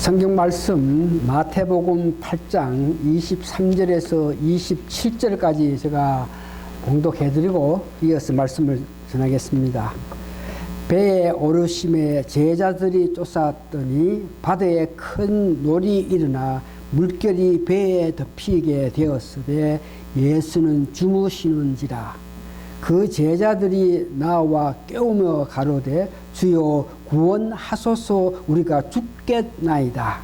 성경 말씀 마태복음 8장 23절에서 27절까지 제가 봉독해드리고 이어서 말씀을 전하겠습니다. 배에 오르심에 제자들이 쫓았더니 바다에 큰 놀이 일어나 물결이 배에 덮이게 되었으되 예수는 주무시는지라. 그 제자들이 나와 깨우며 가로되 주여 구원하소서 우리가 죽겠나이다.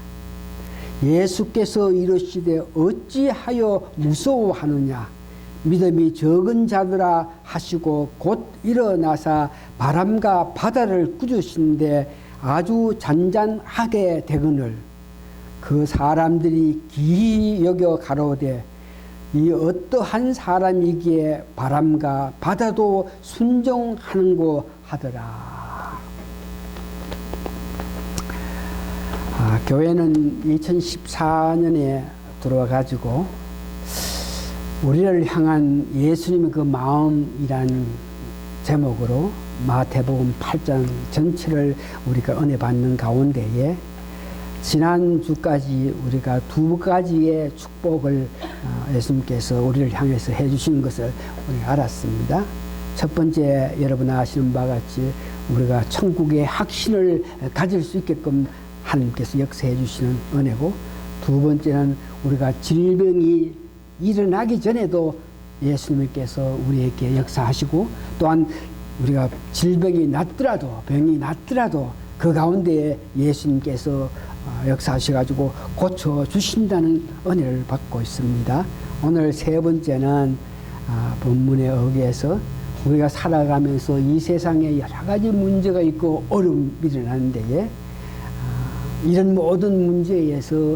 예수께서 이르시되 어찌하여 무서워하느냐. 믿음이 적은 자들아 하시고 곧 일어나사 바람과 바다를 꾸짖으신데 아주 잔잔하게 되거늘 그 사람들이 기히 여겨 가로되 이 어떠한 사람이기에 바람과 바다도 순종하는고 하더라. 교회는 2014년에 들어와 가지고 우리를 향한 예수님의 그 마음이란 제목으로 마태복음 8장 전체를 우리가 은혜 받는 가운데에 지난주까지 우리가 두 가지의 축복을 예수님께서 우리를 향해서 해주신 것을 우리가 알았습니다. 첫 번째, 여러분 아시는 바와 같이 우리가 천국의 확신을 가질 수 있게끔 하나님께서 역사해 주시는 은혜고, 두 번째는 우리가 질병이 일어나기 전에도 예수님께서 우리에게 역사하시고, 또한 우리가 질병이 낫더라도, 병이 낫더라도 그 가운데에 예수님께서 역사하셔가지고 고쳐주신다는 은혜를 받고 있습니다. 오늘 세 번째는 본문에 의해서 우리가 살아가면서 이 세상에 여러 가지 문제가 있고 어려움이 일어나는데 이런 모든 문제에서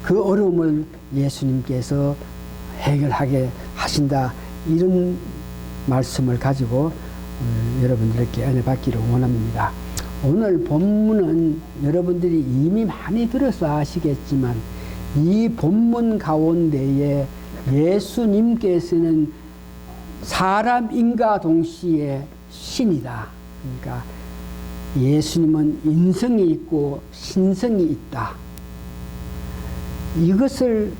그 어려움을 예수님께서 해결하게 하신다, 이런 말씀을 가지고 여러분들께 은혜 받기를 원합니다. 오늘 본문은 여러분들이 이미 많이 들어서 아시겠지만 이 본문 가운데에 예수님께서는 사람인과 동시에 신이다. 그러니까 예수님은 인성이 있고 신성이 있다. 이것을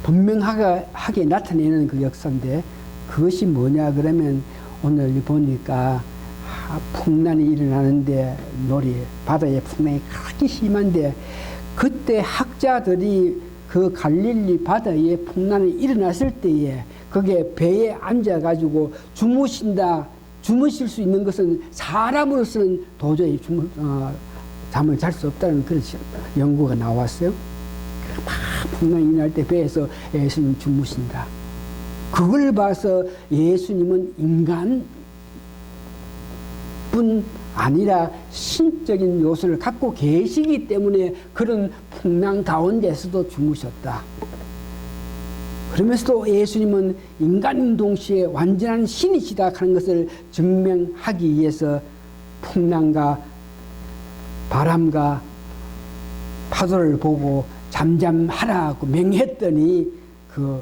분명하게 나타내는 그 역사인데, 그것이 뭐냐 그러면 오늘 보니까 풍랑이 일어나는데, 바다에 풍랑이 그렇게 심한데, 그때 학자들이 그 갈릴리 바다에 풍랑이 일어났을 때에 거기에 배에 앉아가지고 주무실 수 있는 것은 사람으로서는 도저히 잠을 잘 수 없다는 그런 연구가 나왔어요. 막 풍랑이 일어날 때 배에서 예수님 주무신다. 그걸 봐서 예수님은 인간뿐 아니라 신적인 요소를 갖고 계시기 때문에 그런 풍랑 가운데서도 주무셨다. 그러면서도 예수님은 인간인 동시에 완전한 신이시다 하는 것을 증명하기 위해서 풍랑과 바람과 파도를 보고 잠잠하라고 명했더니 그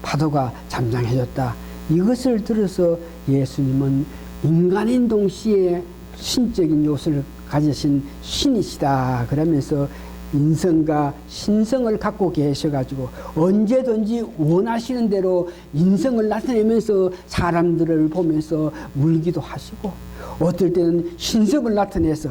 파도가 잠잠해졌다. 이것을 들어서 예수님은 인간인 동시에 신적인 요소를 가지신 신이시다 그러면서 인성과 신성을 갖고 계셔가지고 언제든지 원하시는 대로 인성을 나타내면서 사람들을 보면서 울기도 하시고, 어떨 때는 신성을 나타내서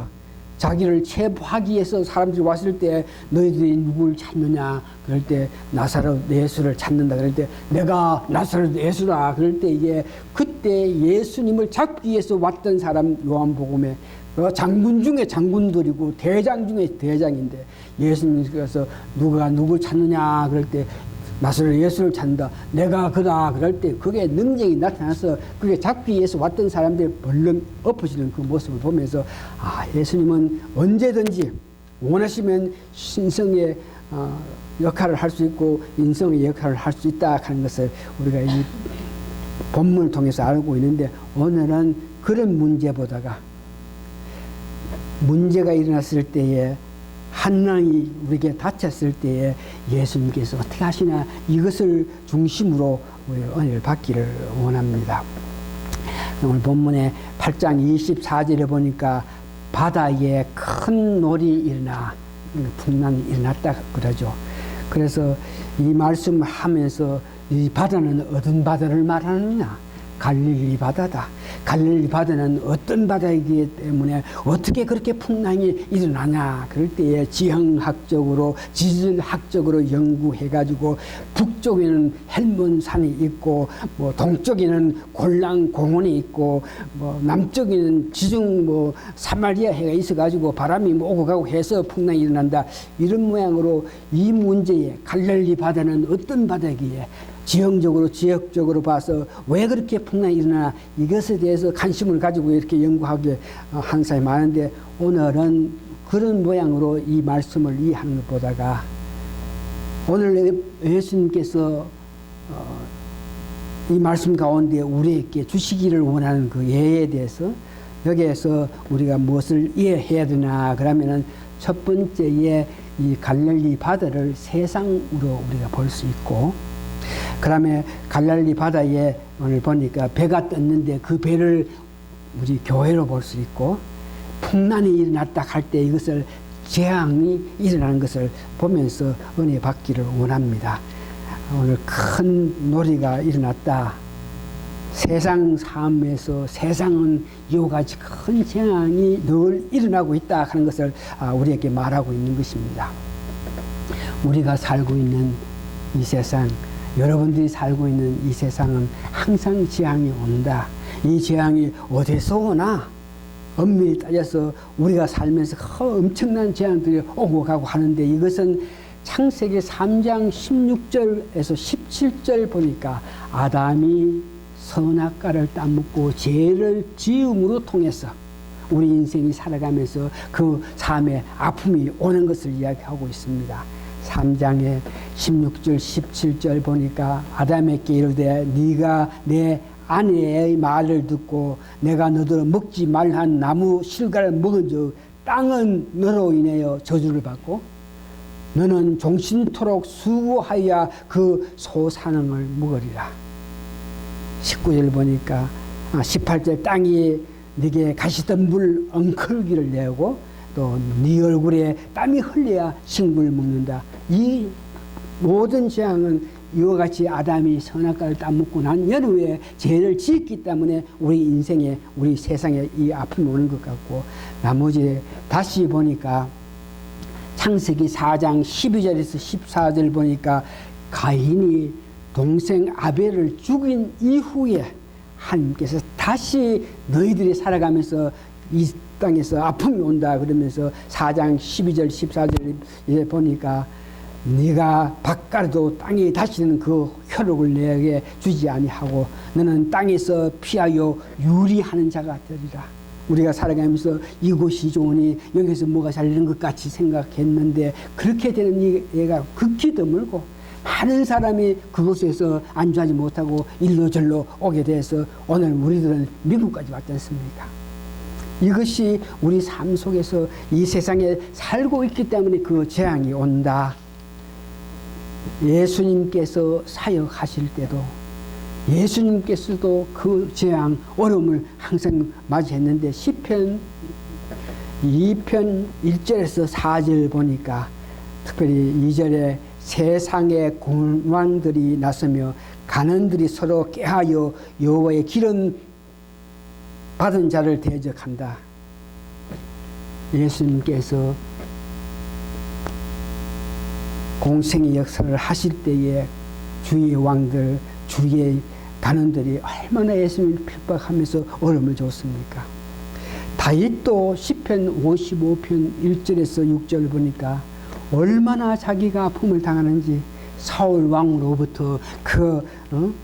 자기를 체포하기 위해서 사람들이 왔을 때 너희들이 누굴 찾느냐 그럴 때 나사렛 예수를 찾는다 그럴 때 내가 나사렛 예수다 그럴 때 이게 그때 예수님을 잡기 위해서 왔던 사람, 요한복음에 장군 중에 장군들이고 대장 중에 대장인데 예수님께서 누가 누굴 찾느냐 그럴 때 나사렛 예수를 찾는다, 내가 그다 그럴 때 그게 능력이 나타나서 그게 잡기 위해서 왔던 사람들이 벌렁 엎어지는 그 모습을 보면서 예수님은 언제든지 원하시면 신성의 역할을 할 수 있고 인성의 역할을 할 수 있다 하는 것을 우리가 이 본문을 통해서 알고 있는데, 오늘은 그런 문제보다가 문제가 일어났을 때에 한랑이 우리에게 닥쳤을 때에 예수님께서 어떻게 하시나, 이것을 중심으로 우리 은혜를 받기를 원합니다. 오늘 본문의 8장 24절에 보니까 바다에 큰 놀이 일어나 풍랑이 일어났다 그러죠. 그래서 이 말씀을 하면서 이 바다는 어떤 바다를 말하느냐? 갈릴리 바다다. 갈릴리 바다는 어떤 바다이기 때문에 어떻게 그렇게 풍랑이 일어나냐? 그럴 때에 지형학적으로, 지질학적으로 연구해가지고 북쪽에는 헬몬산이 있고, 뭐 동쪽에는 골랑 공원이 있고, 뭐 남쪽에는 지중 뭐 사마리아 해가 있어가지고 바람이 오고 가고 해서 풍랑이 일어난다. 이런 모양으로 이 문제에 갈릴리 바다는 어떤 바다이기에 지형적으로 지역적으로 봐서 왜 그렇게 풍랑이 일어나나 이것에 대해서 관심을 가지고 이렇게 연구하게 한 사람이 많은데 오늘은 그런 모양으로 이 말씀을 이해하는 것보다가 오늘 예수님께서 이 말씀 가운데 우리에게 주시기를 원하는 그 예에 대해서 여기에서 우리가 무엇을 이해해야 되나 그러면은 첫 번째에 이 갈릴리 바다를 세상으로 우리가 볼 수 있고 그 다음에 갈릴리 바다에 오늘 보니까 배가 떴는데 그 배를 우리 교회로 볼 수 있고 풍랑이 일어났다 할 때 이것을 재앙이 일어나는 것을 보면서 은혜 받기를 원합니다. 오늘 큰 놀이가 일어났다. 세상 삶에서 세상은 이와 같이 큰 재앙이 늘 일어나고 있다 하는 것을 우리에게 말하고 있는 것입니다. 우리가 살고 있는 이 세상 여러분들이 살고 있는 이 세상은 항상 재앙이 온다. 이 재앙이 어디서 오나? 엄밀히 따져서 우리가 살면서 엄청난 재앙들이 오고 가고 하는데 이것은 창세기 3장 16절에서 17절 보니까 아담이 선악과를 따먹고 죄를 지음으로 통해서 우리 인생이 살아가면서 그 삶에 아픔이 오는 것을 이야기하고 있습니다. 3장에 16절 17절 보니까 아담에게 이르되 네가 내 아내의 말을 듣고 내가 너더러 먹지 말한 나무 실과를 먹은 즉 땅은 너로 인하여 저주를 받고 너는 종신토록 수고하여 그 소산을 먹으리라. 19절 보니까 18절 땅이 네게 가시덤불 엉클기를 내고 또 네 얼굴에 땀이 흘려야 식물을 먹는다. 이 모든 재앙은 이와 같이 아담이 선악과를 따먹고 난 연후에 죄를 지었기 때문에 우리 인생에 우리 세상에 이 아픔이 오는 것 같고 나머지 다시 보니까 창세기 4장 12절에서 14절 보니까 가인이 동생 아벨을 죽인 이후에 하나님께서 다시 너희들이 살아가면서 이 땅에서 아픔이 온다 그러면서 4장 12절 14절에 보니까 네가 밭가라도 땅에 다시는 그 효력을 내게 주지 아니하고 너는 땅에서 피하여 유리하는 자가 되리라. 우리가 살아가면서 이곳이 좋으니 여기서 뭐가 잘 되는 것 같이 생각했는데 그렇게 되는 이 애가 극히 드물고 많은 사람이 그곳에서 안주하지 못하고 일로절로 오게 돼서 오늘 우리들은 미국까지 왔지 않습니까? 이것이 우리 삶 속에서 이 세상에 살고 있기 때문에 그 재앙이 온다. 예수님께서 사역하실 때도 예수님께서도 그 재앙, 어려움을 항상 맞이했는데 시편 2편 1절에서 4절 보니까 특별히 2절에 세상의 군왕들이 나서며 간원들이 서로 꾀하여 여호와의 기름 받은 자를 대적한다. 예수님께서 공생의 역사를 하실 때에 주의 왕들, 주의 간원들이 얼마나 예수님을 핍박하면서 어려움을 줬습니까? 다윗도 시편 55편 1절에서 6절 보니까 얼마나 자기가 아픔을 당하는지 사울 왕으로부터 그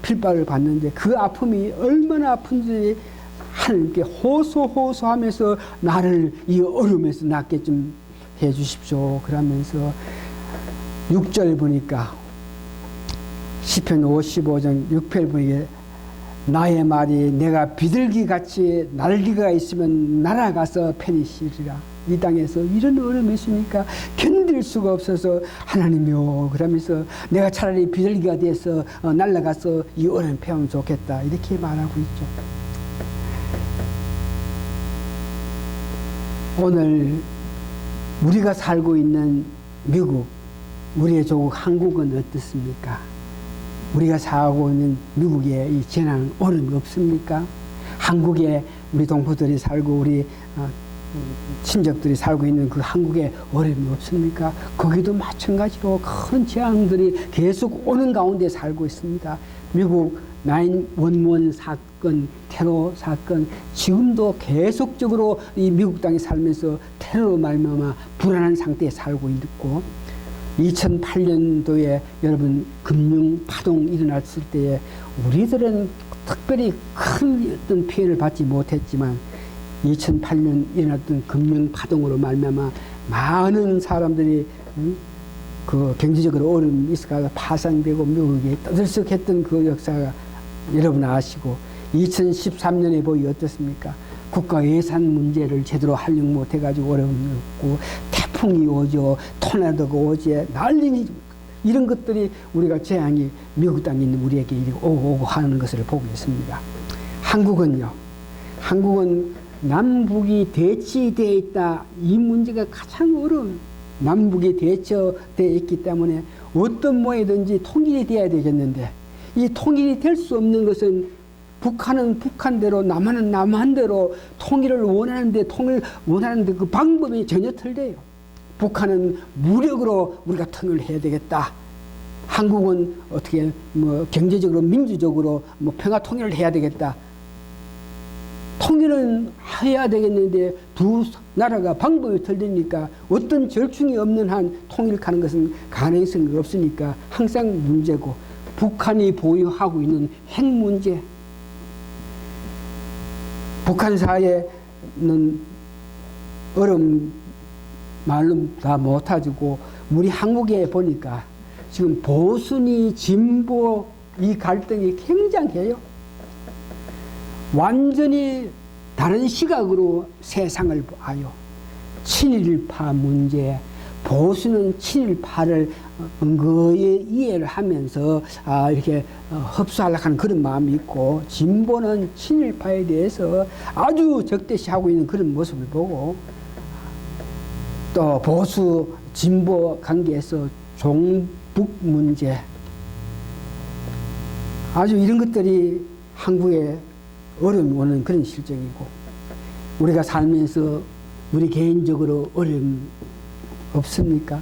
핍박을 받는데 그 아픔이 얼마나 아픈지 하나님께 호소하면서 나를 이 어려움에서 낫게 좀 해주십시오. 그러면서 6절 보니까 시편 55장 6편 보니까 나의 말이 내가 비둘기같이 날개가 있으면 날아가서 편히 쉬리라. 이 땅에서 이런 어려움이 있으니까 견딜 수가 없어서 하나님이요 그러면서 내가 차라리 비둘기가 돼서 날아가서 이 어려움 피하면 좋겠다 이렇게 말하고 있죠. 오늘 우리가 살고 있는 미국, 우리의 조국 한국은 어떻습니까? 우리가 살고 있는 미국의 이 재난 어려움이 없습니까? 한국에 우리 동포들이 살고 우리 친척들이 살고 있는 그 한국에 어려움이 없습니까? 거기도 마찬가지로 큰 재앙들이 계속 오는 가운데 살고 있습니다. 미국 9/11 사건, 테러 사건, 지금도 계속적으로 이 미국 땅에 살면서 테러로 말미암아 불안한 상태에 살고 있고, 2008년도에 여러분 금융 파동 일어났을 때에 우리들은 특별히 큰 어떤 피해를 받지 못했지만 2008년 일어났던 금융 파동으로 말미암아 많은 사람들이 그 경제적으로 어려움이 있어서 파산되고 미국이 떠들썩했던 그 역사가 여러분 아시고, 2013년에 보이 어떻습니까? 국가 예산 문제를 제대로 하려고 못해가지고 어려움이 없고, 태풍이 오죠, 토나도가 오죠, 난리, 이런 것들이 우리가 재앙이 미국 땅에 있는 우리에게 오고 하는 것을 보고 있습니다. 한국은요, 한국은 남북이 대치되어 있다. 이 문제가 가장 어려운, 남북이 대처되어 있기 때문에 어떤 모양이든지 통일이 되어야 되겠는데, 이 통일이 될 수 없는 것은 북한은 북한대로, 남한은 남한대로 통일을 원하는데 그 방법이 전혀 틀려요. 북한은 무력으로 우리가 통일을 해야 되겠다. 한국은 어떻게 경제적으로 민주적으로 평화 통일을 해야 되겠다. 통일은 해야 되겠는데 두 나라가 방법이 틀리니까 어떤 절충이 없는 한 통일하는 것은 가능성이 없으니까 항상 문제고, 북한이 보유하고 있는 핵 문제, 북한 사회는 어려움 말로 다 못하고, 우리 한국에 보니까 지금 보수니 진보 이 갈등이 굉장해요. 완전히 다른 시각으로 세상을 봐요. 친일파 문제, 보수는 친일파를 은거히 이해를 하면서 이렇게 흡수하려고 하는 그런 마음이 있고, 진보는 친일파에 대해서 아주 적대시하고 있는 그런 모습을 보고, 또 보수 진보 관계에서 종북 문제, 아주 이런 것들이 한국에 어려움이 오는 그런 실정이고, 우리가 살면서 우리 개인적으로 어려움 없습니까?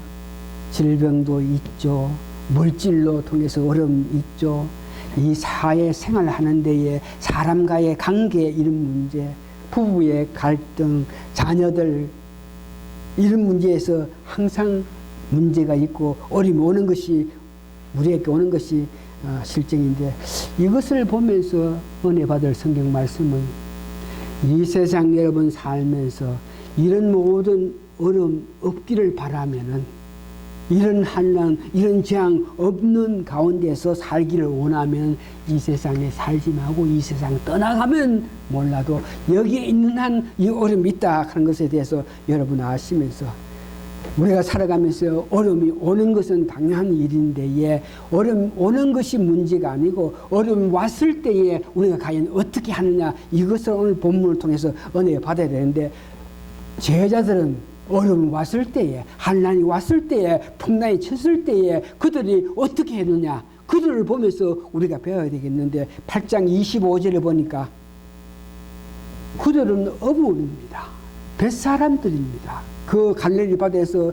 질병도 있죠. 물질로 통해서 어려움이 있죠. 이 사회 생활하는 데에 사람과의 관계 이런 문제, 부부의 갈등, 자녀들 이런 문제에서 항상 문제가 있고 어려움이 오는 것이, 우리에게 오는 것이 실정인데, 이것을 보면서 은혜 받을 성경 말씀은 이 세상 여러분 살면서 이런 모든 어려움 없기를 바라면은, 이런 환난, 이런 재앙 없는 가운데서 살기를 원하면 이 세상에 살지 말고 이 세상 떠나가면 몰라도 여기에 있는 한 이 어려움이 있다 하는 것에 대해서 여러분 아시면서, 우리가 살아가면서 어려움이 오는 것은 당연한 일인데, 어려움 오는 것이 문제가 아니고 어려움이 왔을 때에 우리가 과연 어떻게 하느냐, 이것을 오늘 본문을 통해서 은혜 받아야 되는데, 제자들은 어려움이 왔을 때에, 환난이 왔을 때에, 풍랑이 쳤을 때에 그들이 어떻게 했느냐, 그들을 보면서 우리가 배워야 되겠는데, 8장 25절에 보니까 그들은 어부입니다. 뱃사람들입니다. 그 갈릴리 바다에서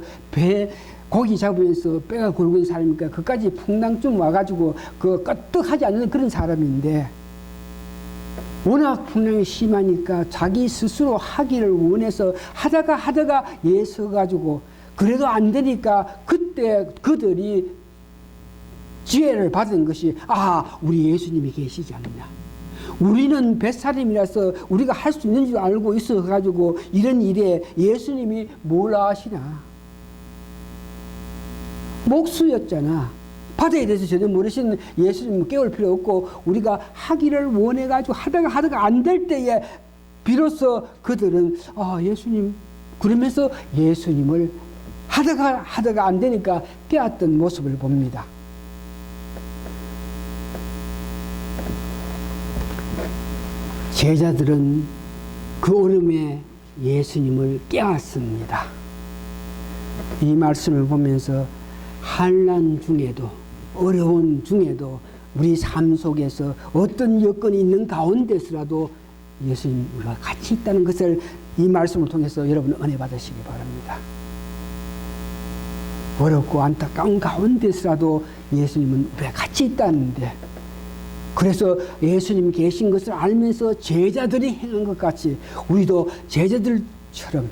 고기 잡으면서 배가 굵은 사람이니까 그까지 풍랑쯤 와가지고 그 끄떡하지 않는 그런 사람인데, 워낙 풍랑이 심하니까 자기 스스로 하기를 원해서 하다가 애써가지고, 그래도 안 되니까 그때 그들이 지혜를 받은 것이, 우리 예수님이 계시지 않느냐, 우리는 뱃사람이라서 우리가 할 수 있는 줄 알고 있어가지고 이런 일에 예수님이 뭘 아시나, 목수였잖아. 바다에 대해서 전혀 모르시는 예수님은 깨울 필요 없고, 우리가 하기를 원해가지고 하다가 안 될 때에 비로소 그들은 예수님, 그러면서 예수님을 하다가 안 되니까 깨웠던 모습을 봅니다. 제자들은 그 어려움에 예수님을 깨웠습니다. 이 말씀을 보면서 환난 중에도 어려운 중에도 우리 삶 속에서 어떤 여건이 있는 가운데서라도 예수님과 같이 있다는 것을 이 말씀을 통해서 여러분 은혜 받으시기 바랍니다. 어렵고 안타까운 가운데서라도 예수님은 우리가 같이 있다는데, 그래서 예수님 계신 것을 알면서 제자들이 행한 것 같이 우리도 제자들처럼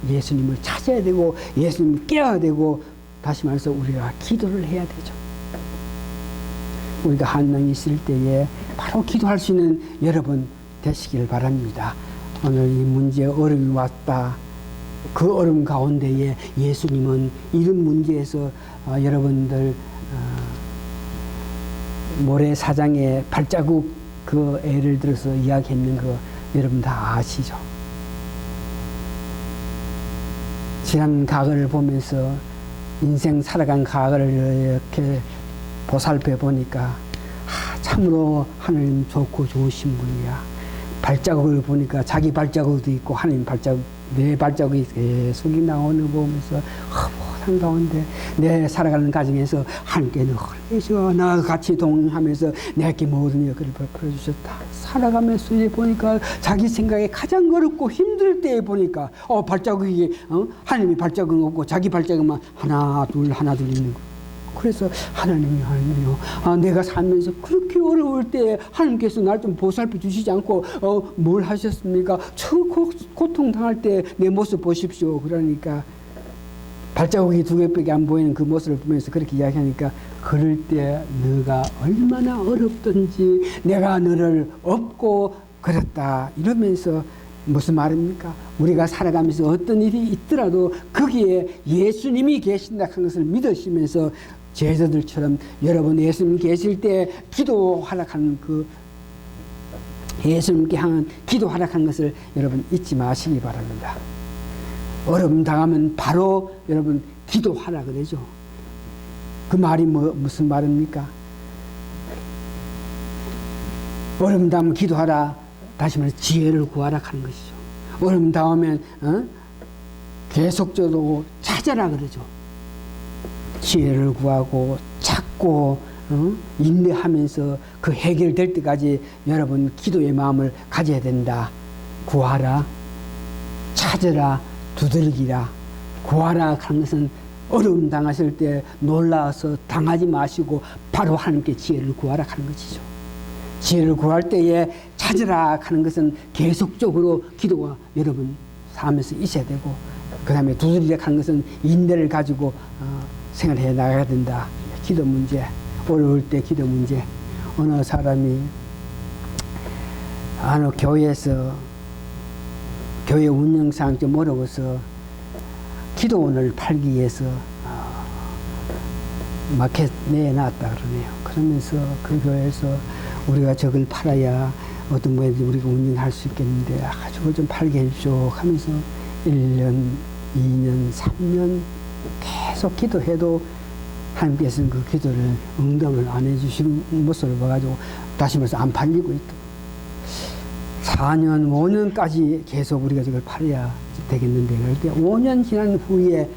예수님을 찾아야 되고 예수님을 깨워야 되고, 다시 말해서 우리가 기도를 해야 되죠. 우리가 한명이 있을 때에 바로 기도할 수 있는 여러분 되시길 바랍니다. 오늘 이 문제에 어려움이 왔다. 그 어려움 가운데에 예수님은 이런 문제에서 여러분들 모래사장에 발자국 그 예를 들어서 이야기했는 거 여러분 다 아시죠? 지난 과거를 보면서 인생 살아간 과거를 이렇게 보살펴 보니까 참으로 하나님 좋고 좋으신 분이야. 발자국을 보니까 자기 발자국도 있고 하나님 발자국, 내 발자국이 계속 나오는 거 보면서 허무한 가운데 내 살아가는 과정에서 하나님께는 흘리셔 나와 같이 동행하면서 내게 모든 역할을 베풀어 주셨다. 살아가면서 보니까 자기 생각에 가장 어렵고 힘들 때에 보니까 발자국이 하나님이 발자국 없고 자기 발자국만 하나 둘 있는 거. 그래서 하나님이요, 내가 살면서 그렇게 어려울 때 하나님께서 날 좀 보살펴 주시지 않고 뭘 하셨습니까? 저 고통 당할 때 내 모습 보십시오. 그러니까 발자국이 2개밖에 안 보이는 그 모습을 보면서 그렇게 이야기하니까, 그럴 때 너가 얼마나 어렵든지 내가 너를 업고 그랬다 이러면서, 무슨 말입니까? 우리가 살아가면서 어떤 일이 있더라도 거기에 예수님이 계신다 하는 것을 믿으시면서 제자들처럼 여러분 예수님 계실 때 기도하라 하는 그 예수님께 향한 기도하라 하는 것을 여러분 잊지 마시기 바랍니다. 어려움 당하면 바로 여러분 기도하라 그러죠. 그 말이 무슨 말입니까? 어려움 당하면 기도하라, 다시 말해서 지혜를 구하라 하는 것이죠. 어려움 당하면 계속적으로 찾아라 그러죠. 지혜를 구하고 찾고 인내하면서 그 해결될 때까지 여러분 기도의 마음을 가져야 된다. 구하라, 찾으라, 두들기라. 구하라 하는 것은 어려움 당하실 때 놀라서 당하지 마시고 바로 하나님께 지혜를 구하라 하는 것이죠. 지혜를 구할 때에 찾으라 하는 것은 계속적으로 기도가 여러분 삶에서 있어야 되고, 그 다음에 두드리라 하는 것은 인내를 가지고 생활해 나가야 된다. 기도 문제, 어려울 때 기도 문제. 어느 사람이 어느 교회에서 교회 운영상 좀 어려워서 기도원을 팔기 위해서 마켓 내놨다 그러네요. 그러면서 그 교회에서 우리가 저걸 팔아야 어떤 모양인지 우리가 운영할 수 있겠는데 저걸 좀 팔게 해주죠 하면서 1년, 2년, 3년 계속 기도해도 하나님께서는 그 기도를 응답을 안 해주시는 모습을 봐가지고 다시 말해서 안 팔리고 있다. 4년, 5년까지 계속 우리가 저걸 팔아야 되겠는데, 그럴 때 5년 지난 후에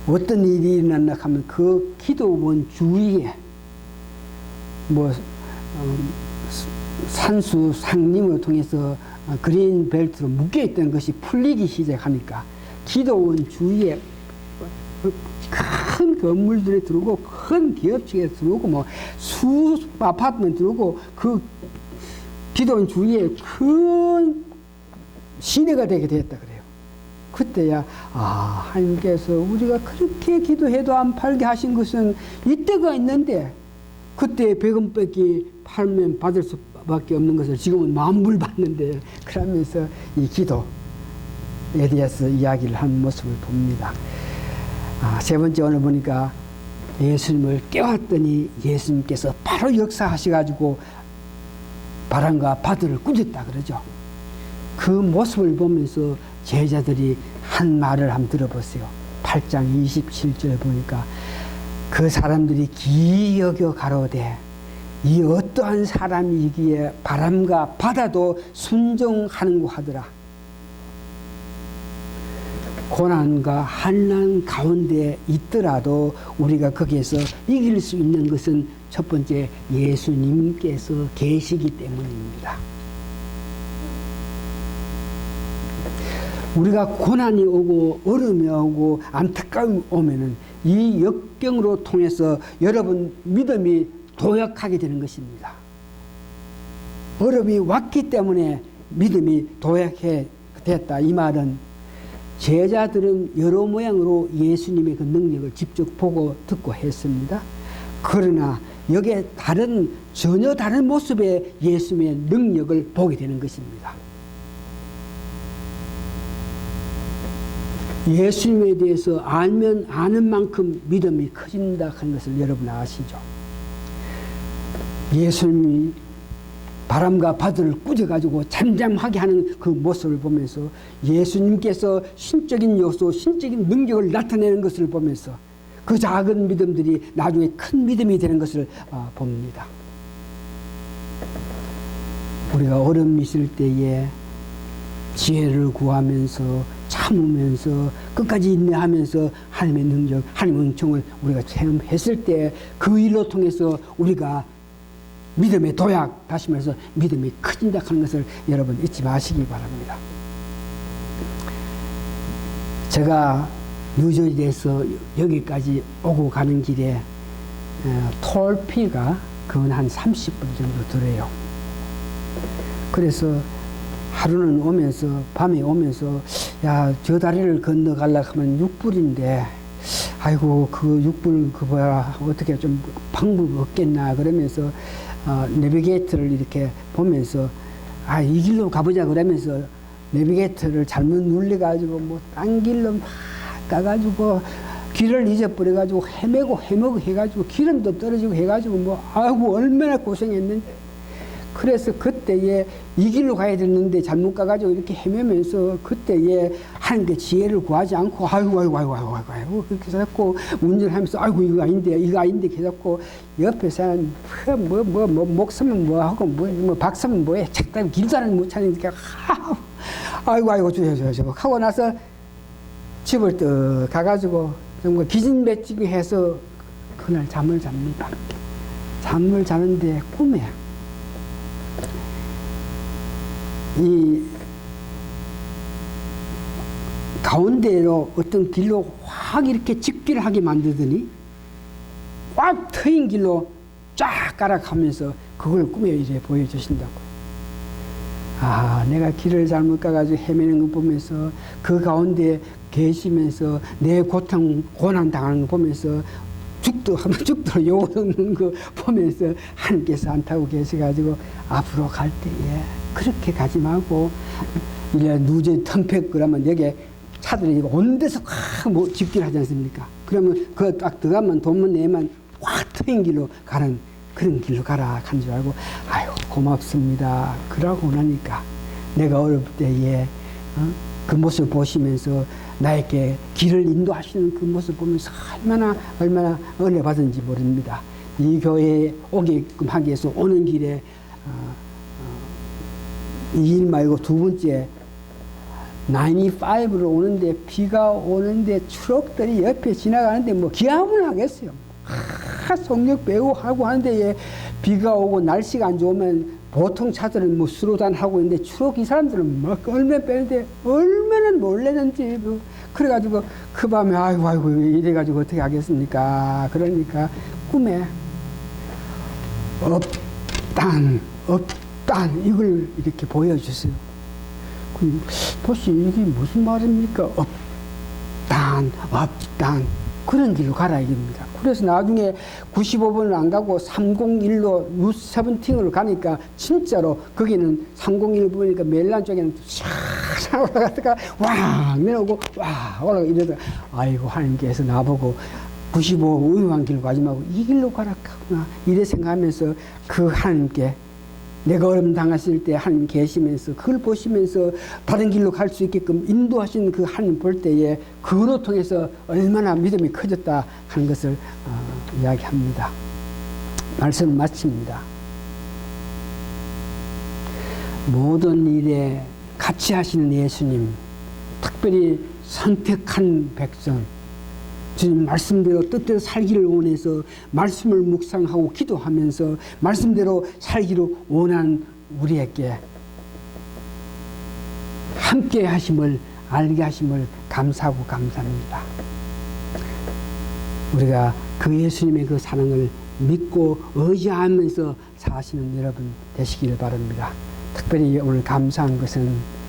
어떤 일이 일어났나 하면 그 기도원 주위에 산수 상림을 통해서 그린 벨트로 묶여있던 것이 풀리기 시작하니까 기도원 주위에 큰 건물들에 들어오고 큰 기업체에 들어오고 수 아파트만 들어오고 그 기도원 주위에 큰 시내가 되게 되었다 그래요. 그때야 하나님께서 우리가 그렇게 기도해도 안 팔게 하신 것은 이때가 있는데, 그때 100원밖에 팔면 받을 수밖에 없는 것을 지금은 10,000불 받는데, 그러면서 이 기도에 대해서 이야기를 한 모습을 봅니다. 세 번째 오늘 보니까 예수님을 깨웠더니 예수님께서 바로 역사하셔가지고 바람과 바다를 꾸짖다 그러죠. 그 모습을 보면서 제자들이 한 말을 한번 들어보세요. 8장 27절 보니까 그 사람들이 기이 여겨 가로되 이 어떠한 사람이기에 바람과 바다도 순종하는고 하더라. 고난과 환난 가운데 있더라도 우리가 거기에서 이길 수 있는 것은 첫 번째 예수님께서 계시기 때문입니다. 우리가 고난이 오고 어려움이 오고 안타까움이 오면은 이 역경으로 통해서 여러분 믿음이 도약하게 되는 것입니다. 어려움이 왔기 때문에 믿음이 도약해 됐다. 이 말은 제자들은 여러 모양으로 예수님의 그 능력을 직접 보고 듣고 했습니다. 그러나 여기에 전혀 다른 모습의 예수님의 능력을 보게 되는 것입니다. 예수님에 대해서 알면 아는 만큼 믿음이 커진다 하는 것을 여러분 아시죠? 예수님이 바람과 바다를 꾸져가지고 잠잠하게 하는 그 모습을 보면서 예수님께서 신적인 요소, 신적인 능력을 나타내는 것을 보면서 그 작은 믿음들이 나중에 큰 믿음이 되는 것을 봅니다. 우리가 어려움이 있을 때에 지혜를 구하면서 참으면서 끝까지 인내하면서 하나님의 능력, 하나님의 은총을 우리가 체험했을 때 그 일로 통해서 우리가 믿음의 도약, 다시 말해서 믿음이 커진다 하는 것을 여러분 잊지 마시기 바랍니다. 제가 뉴저지에서 여기까지 오고 가는 길에 톨피가 그건 한 30분 정도 들어요. 그래서 하루는 오면서 밤에 오면서 야, 저 다리를 건너가려고 하면 6불인데 아이고 그 6불 그 뭐야 어떻게 좀 방법 없겠나 그러면서 내비게이터를 이렇게 보면서 이 길로 가보자 그러면서 내비게이터를 잘못 눌려가지고 뭐 딴 길로 막 가가지고 길을 잊어버려가지고 헤매고 해가지고 기름도 떨어지고 해가지고 뭐 아이고 얼마나 고생했는데 그래서 그때에 이 길로 가야 되는데 잘못 가가지고 이렇게 헤매면서 그때에 하나님께 지혜를 구하지 않고 아이고 그렇게 자꾸 운전하면서 아이고 이거 아닌데 계속 옆에 사람 목사면 뭐 하고 뭐 박사면 뭐해 책당 길사는 못 찾으니까 아이고 저거 하고 나서 집을 또 가가지고 정말 기진맥진히 해서 그날 잠을 잡니다. 잠을 자는데 꿈에 이 가운데로 어떤 길로 확 이렇게 직길하게 만들더니 꽉 트인 길로 쫙 가락하면서 그걸 꿈에 이제 보여주신다고. 내가 길을 잘못 가가지고 헤매는 거 보면서 그 가운데 계시면서 내 고난 당하는 거 보면서 죽도록 욕하는 거 보면서 하나님께서 안 타고 계셔가지고 앞으로 갈 때에 그렇게 가지 말고 이제 누제 턴팩 그러면 여기 차들이 온 데서 뭐 집길 하지 않습니까? 그러면 그 딱 들어가면 돈만 내면 확 트인 길로 가는 그런 길로 가라 한 줄 알고 아유 고맙습니다. 그러고 나니까 내가 어릴 때에 그 모습 보시면서 나에게 길을 인도하시는 그 모습 보면서 얼마나 은혜 받은지 모릅니다. 이 교회에 오게끔 하기 위해서 오는 길에 이 일 말고 두 번째 95로 오는데 비가 오는데 트럭들이 옆에 지나가는데 뭐 기함을 하겠어요. 속력 배우 하고 하는데 비가 오고 날씨가 안 좋으면 보통 차들은 뭐 수로단 하고 있는데 트럭 이 사람들은 막 얼마나 빼는데 얼마나 놀래는지 뭐 그래가지고 그 밤에 아이고 이래가지고 어떻게 하겠습니까? 그러니까 꿈에 업단 이걸 이렇게 보여주세요. 도대체 이게 무슨 말입니까? 업단 그런 길로 가라 이겁니다. 그래서 나중에 95번을 안 가고 301로 루트 17으로 가니까 진짜로 거기는 301 보니까 멜란 쪽에는 샥 올라갔다가 왕 내려오고 올라가 이러다가 아이고 하나님께서 나보고 95 의왕 길로 가지 말고 이 길로 가라 하구나 이래 생각하면서 그 하나님께 내가 어려움 당했을 때 하나님 계시면서 그걸 보시면서 다른 길로 갈 수 있게끔 인도하시는 그 하나님 볼 때에 그로 통해서 얼마나 믿음이 커졌다 하는 것을 이야기합니다. 말씀을 마칩니다. 모든 일에 같이 하시는 예수님, 특별히 선택한 백성, 주님 말씀대로 뜻대로 살기를 원해서 말씀을 묵상하고 기도하면서 말씀대로 살기를 원하는 우리에게 함께 하심을 알게 하심을 감사하고 감사합니다. 우리가 그 예수님의 그 사랑을 믿고 의지하면서 사시는 여러분 되시길 바랍니다. 특별히 오늘 감사한 것은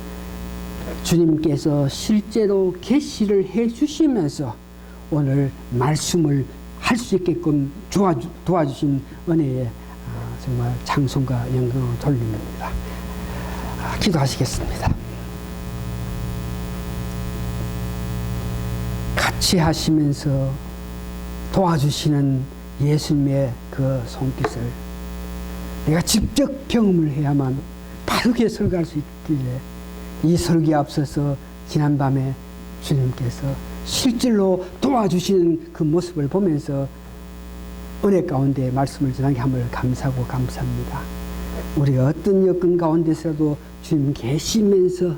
주님께서 실제로 계시를 해 주시면서 오늘 말씀을 할 수 있게끔 도와주신 은혜에 정말 찬송과 영광을 돌립니다. 기도하시겠습니다. 같이 하시면서 도와주시는 예수님의 그 손깃을 내가 직접 경험을 해야만 바르게 설교할 수 있기에 이 설교에 앞서서 지난밤에 주님께서 실질로 도와주시는 그 모습을 보면서 은혜 가운데 말씀을 전하게 함을 감사하고 감사합니다. 우리가 어떤 여건 가운데서라도 주님 계시면서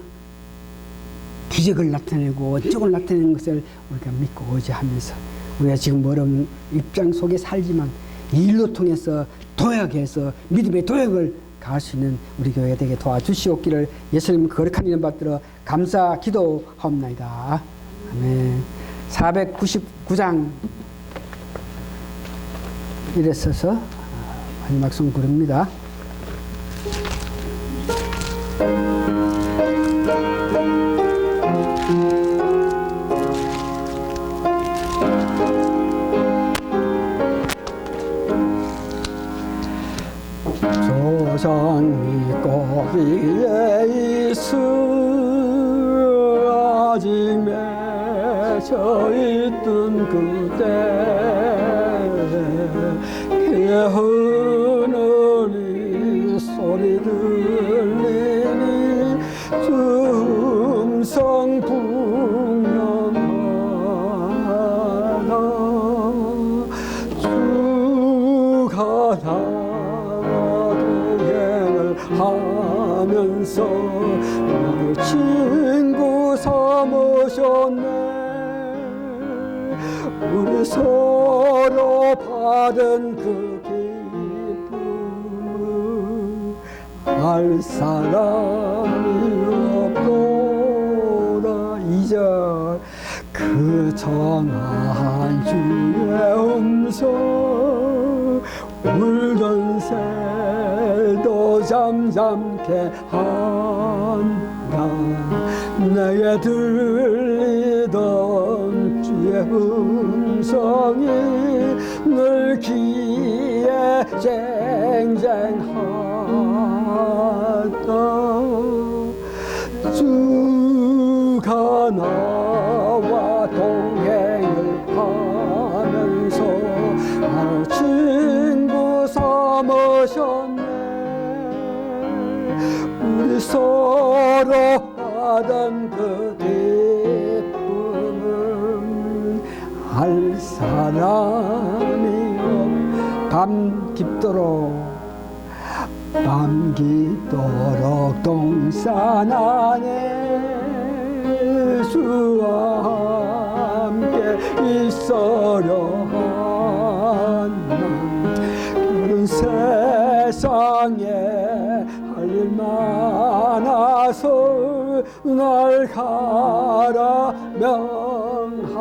기적을 나타내고 원적을 나타내는 것을 우리가 믿고 의지하면서 우리가 지금 어려운 입장 속에 살지만 이 일로 통해서 도약해서 믿음의 도약을 가할 수 있는 우리 교회가 되게 도와주시옵기를 예수님 거룩한 이름 받들어 감사 기도하옵나이다. 아멘. 499장 일에 서서 마지막 송 부릅니다. 조상 밑거리에 있으라지 맺혀 있던 그때 하늘이 소리 들리니 중성 풍년하다 주가 동행을 하면서 나를 친구 삼으셨네. 우리 서로 받은 그 기쁨을 알 사람이 없도다. 이제 그 정한 주의 음성 울던 새도 잠잠케 한다. 내게 들리던 주의 음성이 늘 귀에 쟁쟁하다. 주가 나와 동행을 하면서 나를 친구 삼으셨네. 우리 서로 하던 그 기쁨을 알 사람이 밤 깊도록 동산 안에 주와 함께 있으려 하는 그런 세상에 할 일 많아서 날 가라 명하신다.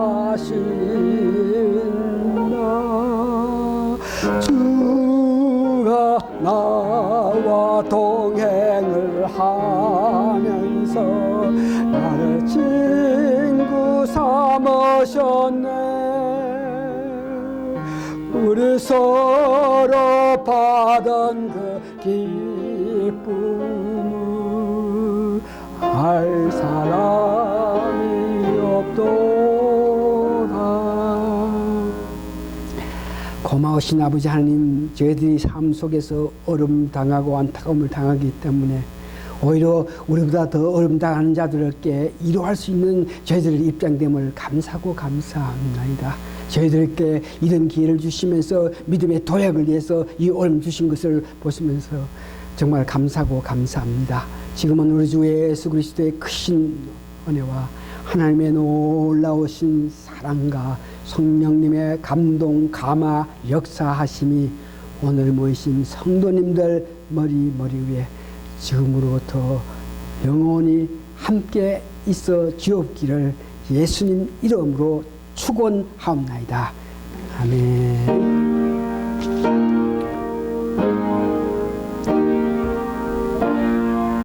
주가 나와 동행을 하면서 나를 친구 삼으셨네. 우리 서로 받은 그 기쁨을 알 사람이 없도다. 고마우신 아버지 하나님, 저희들이 삶 속에서 어려움 당하고 안타까움을 당하기 때문에 오히려 우리보다 더 어려움 당하는 자들에게 위로할 수 있는 저희들의 입장됨을 감사하고 감사합니다. 저희들에게 이런 기회를 주시면서 믿음의 도약을 위해서 이 어려움 주신 것을 보시면서 정말 감사하고 감사합니다. 지금은 우리 주 예수 그리스도의 크신 은혜와 하나님의 놀라우신 사랑과 성령님의 감동, 감화, 역사하심이 오늘 모이신 성도님들 머리 위에 지금으로부터 영원히 함께 있어 주옵기를 예수님 이름으로 축원하옵나이다. 아멘.